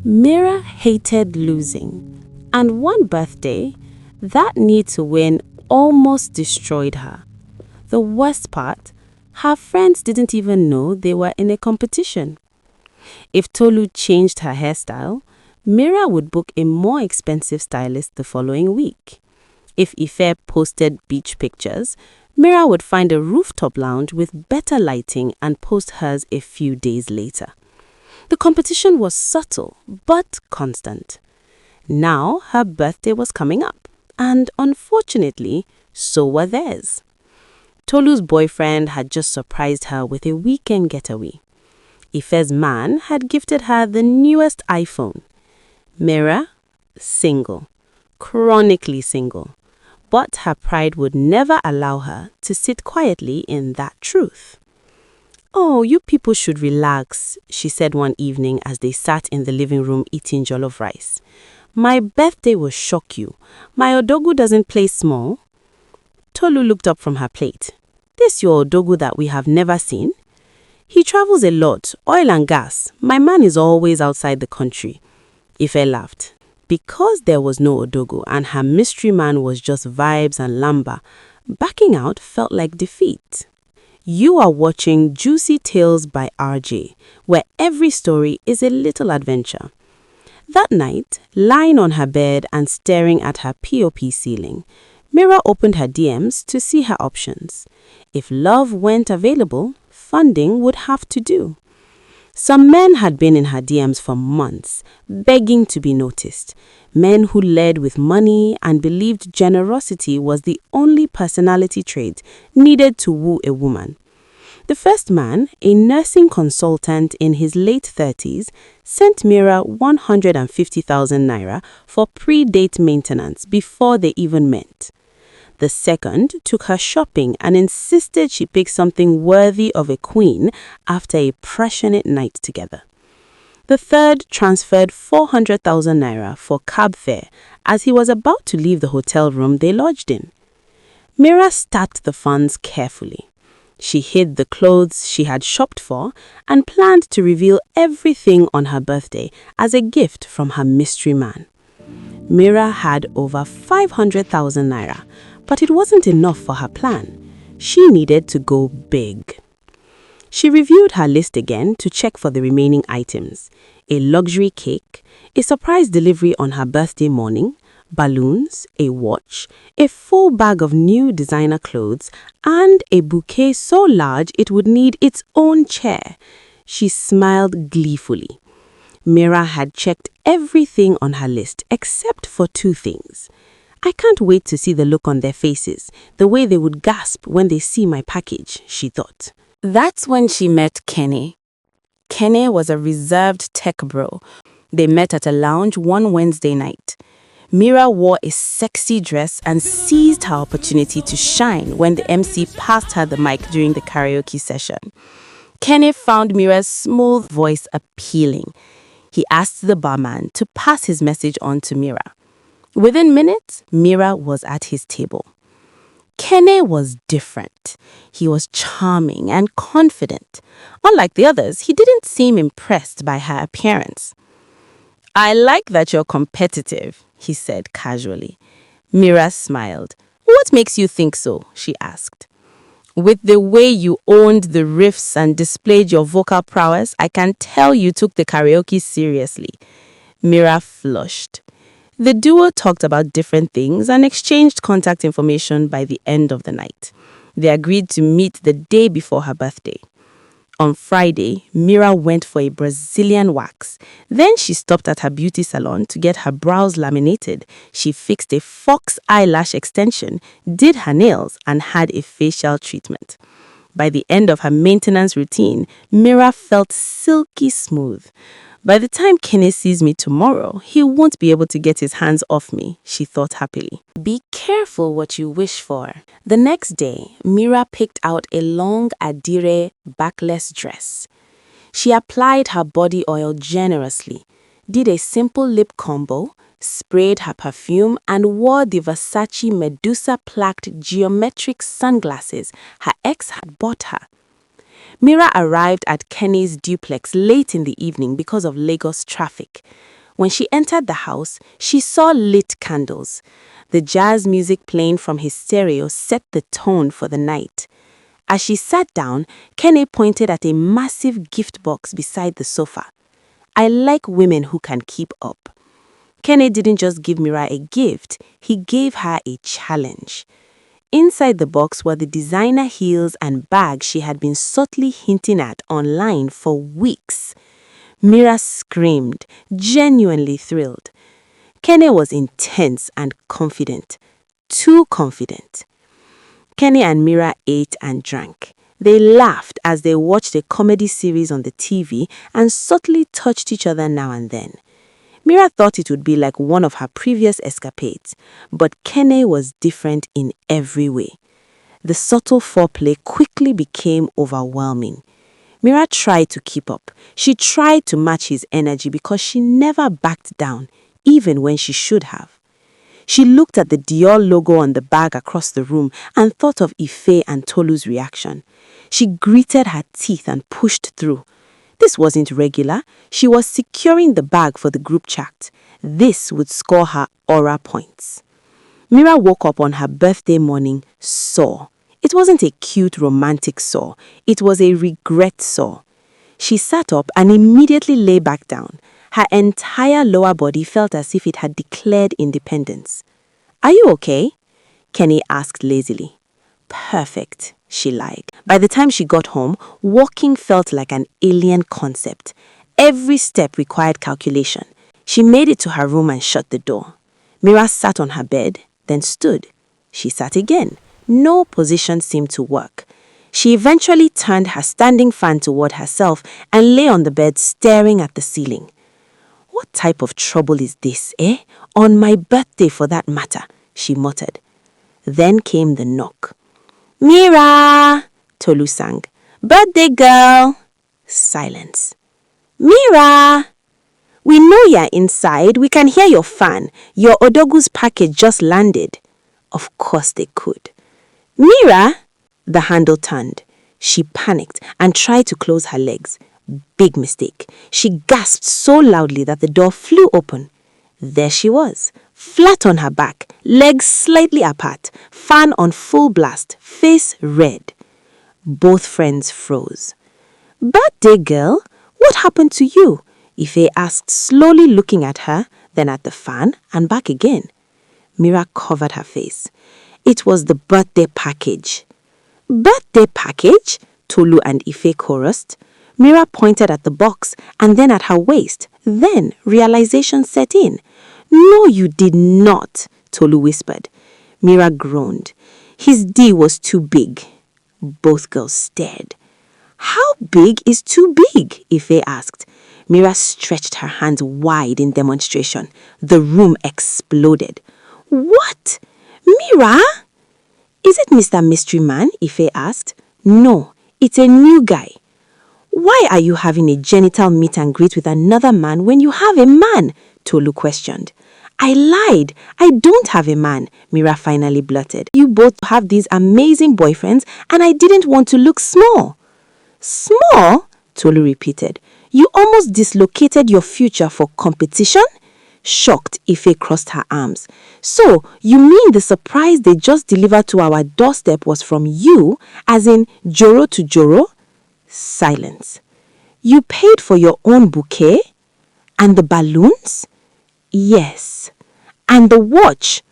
Mira hated losing, and one birthday, that need to win almost destroyed her. The worst part, her friends didn't even know they were in a competition. If Tolu changed her hairstyle, Mira would book a more expensive stylist the following week. If Ife posted beach pictures, Mira would find a rooftop lounge with better lighting and post hers a few days later. The competition was subtle but constant. Now her birthday was coming up, and unfortunately, so were theirs. Tolu's boyfriend had just surprised her with a weekend getaway. Ife's man had gifted her the newest iPhone. Mira, single, chronically single. But her pride would never allow her to sit quietly in that truth. "Oh, you people should relax," she said one evening as they sat in the living room eating jollof rice. "My birthday will shock you. My Odogu doesn't play small." Tolu looked up from her plate. "This your Odogu that we have never seen?" "He travels a lot, oil and gas. My man is always outside the country." Ife laughed. Because there was no Odogu and her mystery man was just vibes and lamba, backing out felt like defeat. You are watching Juicy Tales by RJ, where every story is a little adventure. That night, lying on her bed and staring at her POP ceiling, Mira opened her DMs to see her options. If love weren't available, funding would have to do. Some men had been in her DMs for months, begging to be noticed. Men who led with money and believed generosity was the only personality trait needed to woo a woman. The first man, a nursing consultant in his late 30s, sent Mira 150,000 naira for pre-date maintenance before they even met. The second took her shopping and insisted she pick something worthy of a queen after a passionate night together. The third transferred 400,000 naira for cab fare as he was about to leave the hotel room they lodged in. Mira stacked the funds carefully. She hid the clothes she had shopped for and planned to reveal everything on her birthday as a gift from her mystery man. Mira had over 500,000 naira, but it wasn't enough for her plan. She needed to go big. She reviewed her list again to check for the remaining items: a luxury cake, a surprise delivery on her birthday morning, balloons, a watch, a full bag of new designer clothes, and a bouquet so large it would need its own chair. She smiled gleefully. Mira had checked everything on her list except for two things. "I can't wait to see the look on their faces, the way they would gasp when they see my package," she thought. That's when she met Kenny. Kenny was a reserved tech bro. They met at a lounge one Wednesday night. Mira wore a sexy dress and seized her opportunity to shine when the MC passed her the mic during the karaoke session. Kenny found Mira's smooth voice appealing. He asked the barman to pass his message on to Mira. Within minutes, Mira was at his table. Kenny was different. He was charming and confident. Unlike the others, he didn't seem impressed by her appearance. "I like that you're competitive," he said casually. Mira smiled. "What makes you think so?" she asked. "With the way you owned the riffs and displayed your vocal prowess, I can tell you took the karaoke seriously." Mira flushed. The duo talked about different things and exchanged contact information by the end of the night. They agreed to meet the day before her birthday. On Friday, Mira went for a Brazilian wax. Then she stopped at her beauty salon to get her brows laminated. She fixed a fox eyelash extension, did her nails, and had a facial treatment. By the end of her maintenance routine, Mira felt silky smooth. "By the time Kenny sees me tomorrow, he won't be able to get his hands off me," she thought happily. Be careful what you wish for. The next day, Mira picked out a long Adire backless dress. She applied her body oil generously, did a simple lip combo, sprayed her perfume, and wore the Versace Medusa plaqued geometric sunglasses her ex had bought her. Mira arrived at Kenny's duplex late in the evening because of Lagos traffic. When she entered the house, she saw lit candles. The jazz music playing from his stereo set the tone for the night. As she sat down, Kenny pointed at a massive gift box beside the sofa. I like women who can keep up. Kenny didn't just give Mira a gift, he gave her a challenge. Inside the box were the designer heels and bags she had been subtly hinting at online for weeks. Mira screamed, genuinely thrilled. Kenny was intense and confident. Too confident. Kenny and Mira ate and drank. They laughed as they watched a comedy series on the TV and subtly touched each other now and then. Mira thought it would be like one of her previous escapades, but Kenny was different in every way. The subtle foreplay quickly became overwhelming. Mira tried to keep up. She tried to match his energy because she never backed down, even when she should have. She looked at the Dior logo on the bag across the room and thought of Ife and Tolu's reaction. She gritted her teeth and pushed through. This wasn't regular. She was securing the bag for the group chat. This would score her aura points. Mira woke up on her birthday morning sore. It wasn't a cute romantic sore. It was a regret sore. She sat up and immediately lay back down. Her entire lower body felt as if it had declared independence. "Are you okay?" Kenny asked lazily. "Perfect," she lied. By the time she got home, walking felt like an alien concept. Every step required calculation. She made it to her room and shut the door. Mira sat on her bed, then stood. She sat again. No position seemed to work. She eventually turned her standing fan toward herself and lay on the bed staring at the ceiling. "What type of trouble is this, eh? On my birthday for that matter," she muttered. Then came the knock. "Mira!" Tolu sang. "Birthday girl!" Silence. "Mira! We know you're inside. We can hear your fan. Your Odogu's package just landed." Of course they could. "Mira!" The handle turned. She panicked and tried to close her legs. Big mistake. She gasped so loudly that the door flew open. There she was, flat on her back, legs slightly apart, fan on full blast, face red. Both friends froze. "Birthday girl, what happened to you?" Ife asked, slowly looking at her, then at the fan and back again. Mira covered her face. It was the birthday package. "Birthday package?" Tolu and Ife chorused. Mira pointed at the box and then at her waist. Then realization set in. "No, you did not," Tolu whispered. Mira groaned. "His D was too big." Both girls stared. "How big is too big?" Ife asked. Mira stretched her hands wide in demonstration. The room exploded. "What? Mira?" "Is it Mr. Mystery Man?" Ife asked. "No, it's a new guy." "Why are you having a genital meet and greet with another man when you have a man?" Tolu questioned. "I lied. I don't have a man," Mira finally blurted. "You both have these amazing boyfriends and I didn't want to look small." "Small?" Tolu repeated. "You almost dislocated your future for competition?" Shocked, Ife crossed her arms. "So, you mean the surprise they just delivered to our doorstep was from you, as in Joro to Joro?" Silence. "You paid for your own bouquet? And the balloons?" "Yes." "And the watch?"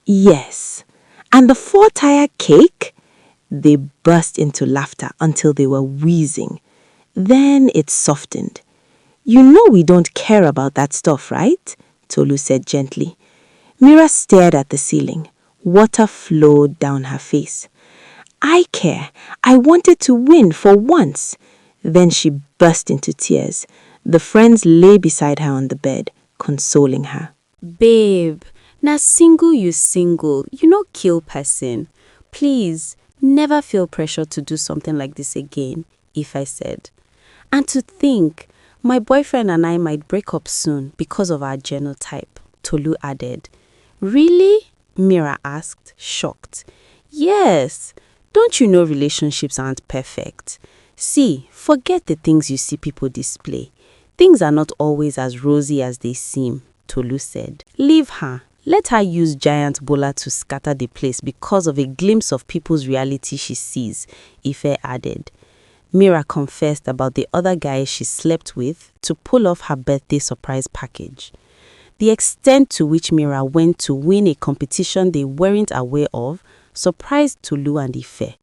"Yes." "And the 4-tier cake?" They burst into laughter until they were wheezing. Then it softened. "You know we don't care about that stuff, right?" Tolu said gently. Mira stared at the ceiling. Water flowed down her face. "I care. I wanted to win for once." Then she burst into tears. The friends lay beside her on the bed, consoling her. "Babe, na single you single. You no kill person. Please, never feel pressure to do something like this again," Ife said. "And to think, my boyfriend and I might break up soon because of our genotype," Tolu added. "Really?" Mira asked, shocked. "Yes. Don't you know relationships aren't perfect? See, forget the things you see people display. Things are not always as rosy as they seem, Tolu said. Leave her. Let her use giant bola to scatter the place because of a glimpse of people's reality she sees, Ife added. Mira confessed about the other guy she slept with to pull off her birthday surprise package. The extent to which Mira went to win a competition they weren't aware of surprised Tolu and Ife.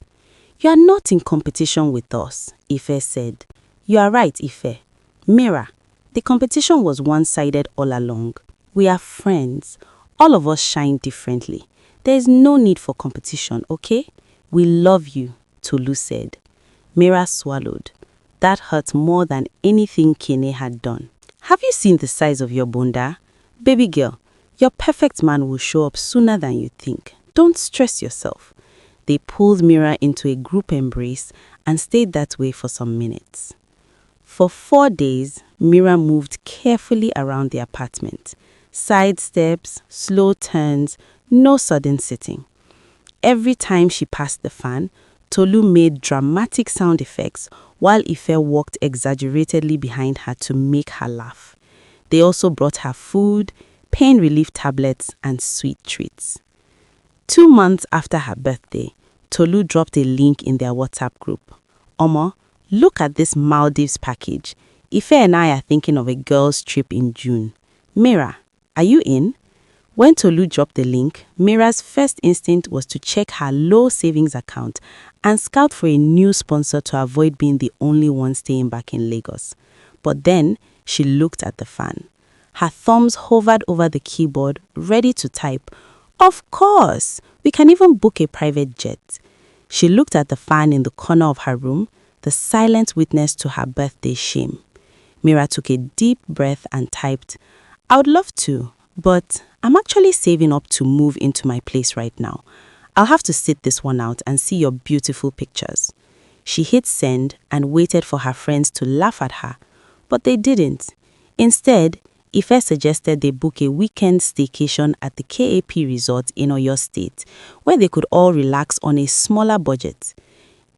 You are not in competition with us, Ife said. You are right, Ife. Mira, the competition was one-sided all along. We are friends. All of us shine differently. There is no need for competition, okay? We love you, Tolu said. Mira swallowed. That hurt more than anything Kene had done. Have you seen the size of your bunda? Baby girl, your perfect man will show up sooner than you think. Don't stress yourself. They pulled Mira into a group embrace and stayed that way for some minutes. For 4 days, Mira moved carefully around the apartment. Side steps, slow turns, no sudden sitting. Every time she passed the fan, Tolu made dramatic sound effects while Ife walked exaggeratedly behind her to make her laugh. They also brought her food, pain relief tablets, and sweet treats. 2 months after her birthday, Tolu dropped a link in their WhatsApp group. Omo, look at this Maldives package. Ife and I are thinking of a girls' trip in June. Mira, are you in? When Tolu dropped the link, Mira's first instinct was to check her low savings account and scout for a new sponsor to avoid being the only one staying back in Lagos. But then she looked at the fan. Her thumbs hovered over the keyboard, ready to type, "Of course! We can even book a private jet." She looked at the fan in the corner of her room, the silent witness to her birthday shame. Mira took a deep breath and typed, "I would love to, but I'm actually saving up to move into my place right now. I'll have to sit this one out and see your beautiful pictures." She hit send and waited for her friends to laugh at her, but they didn't. Instead, Ife suggested they book a weekend staycation at the KAP resort in Oyo State, where they could all relax on a smaller budget.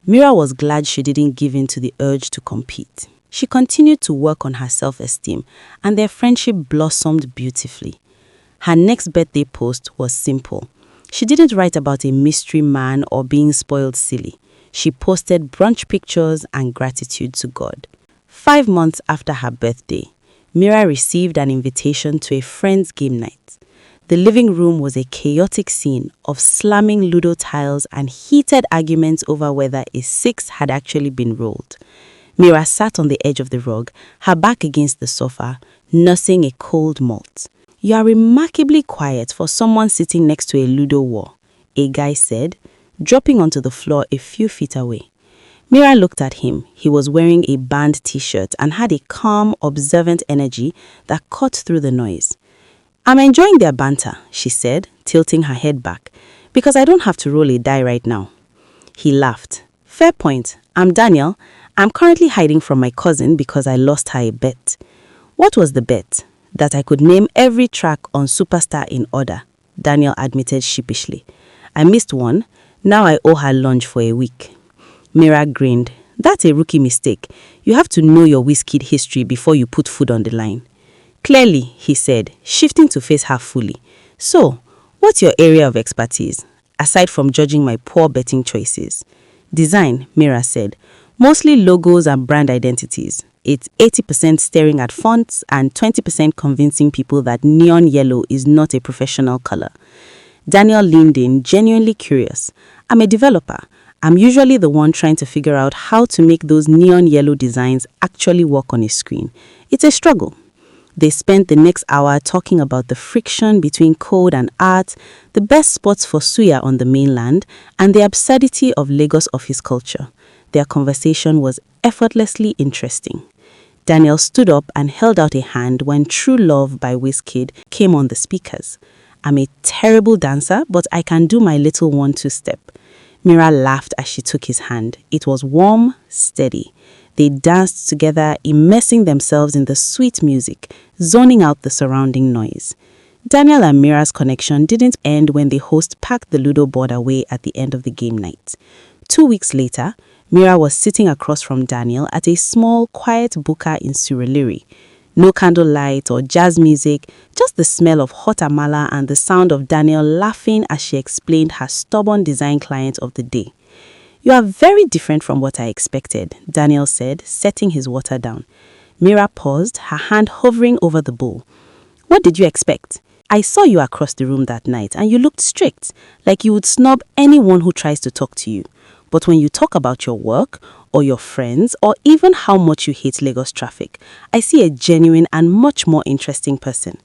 Mira was glad she didn't give in to the urge to compete. She continued to work on her self-esteem, and their friendship blossomed beautifully. Her next birthday post was simple. She didn't write about a mystery man or being spoiled silly. She posted brunch pictures and gratitude to God. 5 months after her birthday, Mira received an invitation to a friend's game night. The living room was a chaotic scene of slamming Ludo tiles and heated arguments over whether a 6 had actually been rolled. Mira sat on the edge of the rug, her back against the sofa, nursing a cold malt. "You are remarkably quiet for someone sitting next to a Ludo war," a guy said, dropping onto the floor a few feet away. Mira looked at him. He was wearing a band t-shirt and had a calm, observant energy that cut through the noise. "I'm enjoying their banter," she said, tilting her head back, "because I don't have to roll a die right now." He laughed. "Fair point. I'm Daniel. I'm currently hiding from my cousin because I lost her a bet." "What was the bet?" "That I could name every track on Superstar in order," Daniel admitted sheepishly. "I missed one. Now I owe her lunch for a week." Mira grinned. "That's a rookie mistake. You have to know your Wizkid history before you put food on the line." "Clearly," he said, shifting to face her fully. "So, what's your area of expertise, aside from judging my poor betting choices?" "Design," Mira said. "Mostly logos and brand identities. It's 80% staring at fonts and 20% convincing people that neon yellow is not a professional color." Daniel leaned in, genuinely curious. "I'm a developer. I'm usually the one trying to figure out how to make those neon yellow designs actually work on a screen. It's a struggle." They spent the next hour talking about the friction between code and art, the best spots for suya on the mainland, and the absurdity of Lagos office culture. Their conversation was effortlessly interesting. Daniel stood up and held out a hand when True Love by Wizkid came on the speakers. "I'm a terrible dancer, but I can do my little 1-2 step." Mira laughed as she took his hand. It was warm, steady. They danced together, immersing themselves in the sweet music, zoning out the surrounding noise. Daniel and Mira's connection didn't end when the host packed the Ludo board away at the end of the game night. 2 weeks later, Mira was sitting across from Daniel at a small, quiet buka in Surulere. No candlelight or jazz music, just the smell of hot amala and the sound of Daniel laughing as she explained her stubborn design client of the day. "You are very different from what I expected," Daniel said, setting his water down. Mira paused, her hand hovering over the bowl. "What did you expect? I saw you across the room that night and you looked strict, like you would snub anyone who tries to talk to you. But when you talk about your work, or your friends, or even how much you hate Lagos traffic, I see a genuine and much more interesting person."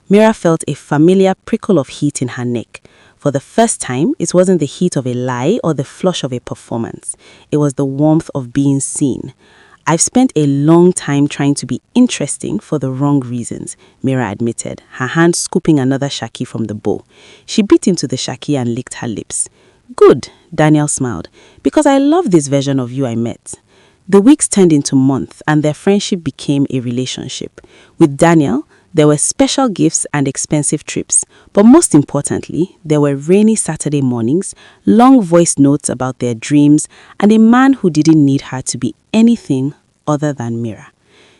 Mira felt a familiar prickle of heat in her neck. For the first time, it wasn't the heat of a lie or the flush of a performance. It was the warmth of being seen. "I've spent a long time trying to be interesting for the wrong reasons," Mira admitted, her hand scooping another shaki from the bowl. She bit into the shaki and licked her lips. "Good," Daniel smiled, "because I love this version of you I met." The weeks turned into months and their friendship became a relationship. With Daniel, there were special gifts and expensive trips, but most importantly, there were rainy Saturday mornings, long voice notes about their dreams, and a man who didn't need her to be anything other than Mira.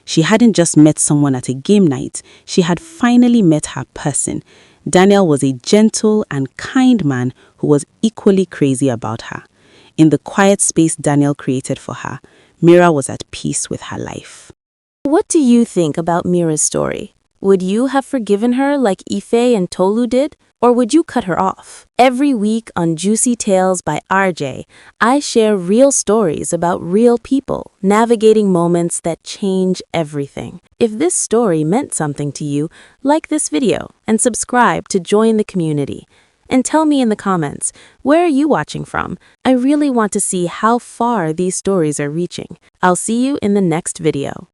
She hadn't just met someone at a game night, she had finally met her person. Daniel was a gentle and kind man who was equally crazy about her. In the quiet space Daniel created for her, Mira was at peace with her life. What do you think about Mira's story? Would you have forgiven her like Ife and Tolu did? Or would you cut her off? Every week on Juicy Tales by RJ, I share real stories about real people navigating moments that change everything. If this story meant something to you, like this video and subscribe to join the community. And tell me in the comments, where are you watching from? I really want to see how far these stories are reaching. I'll see you in the next video.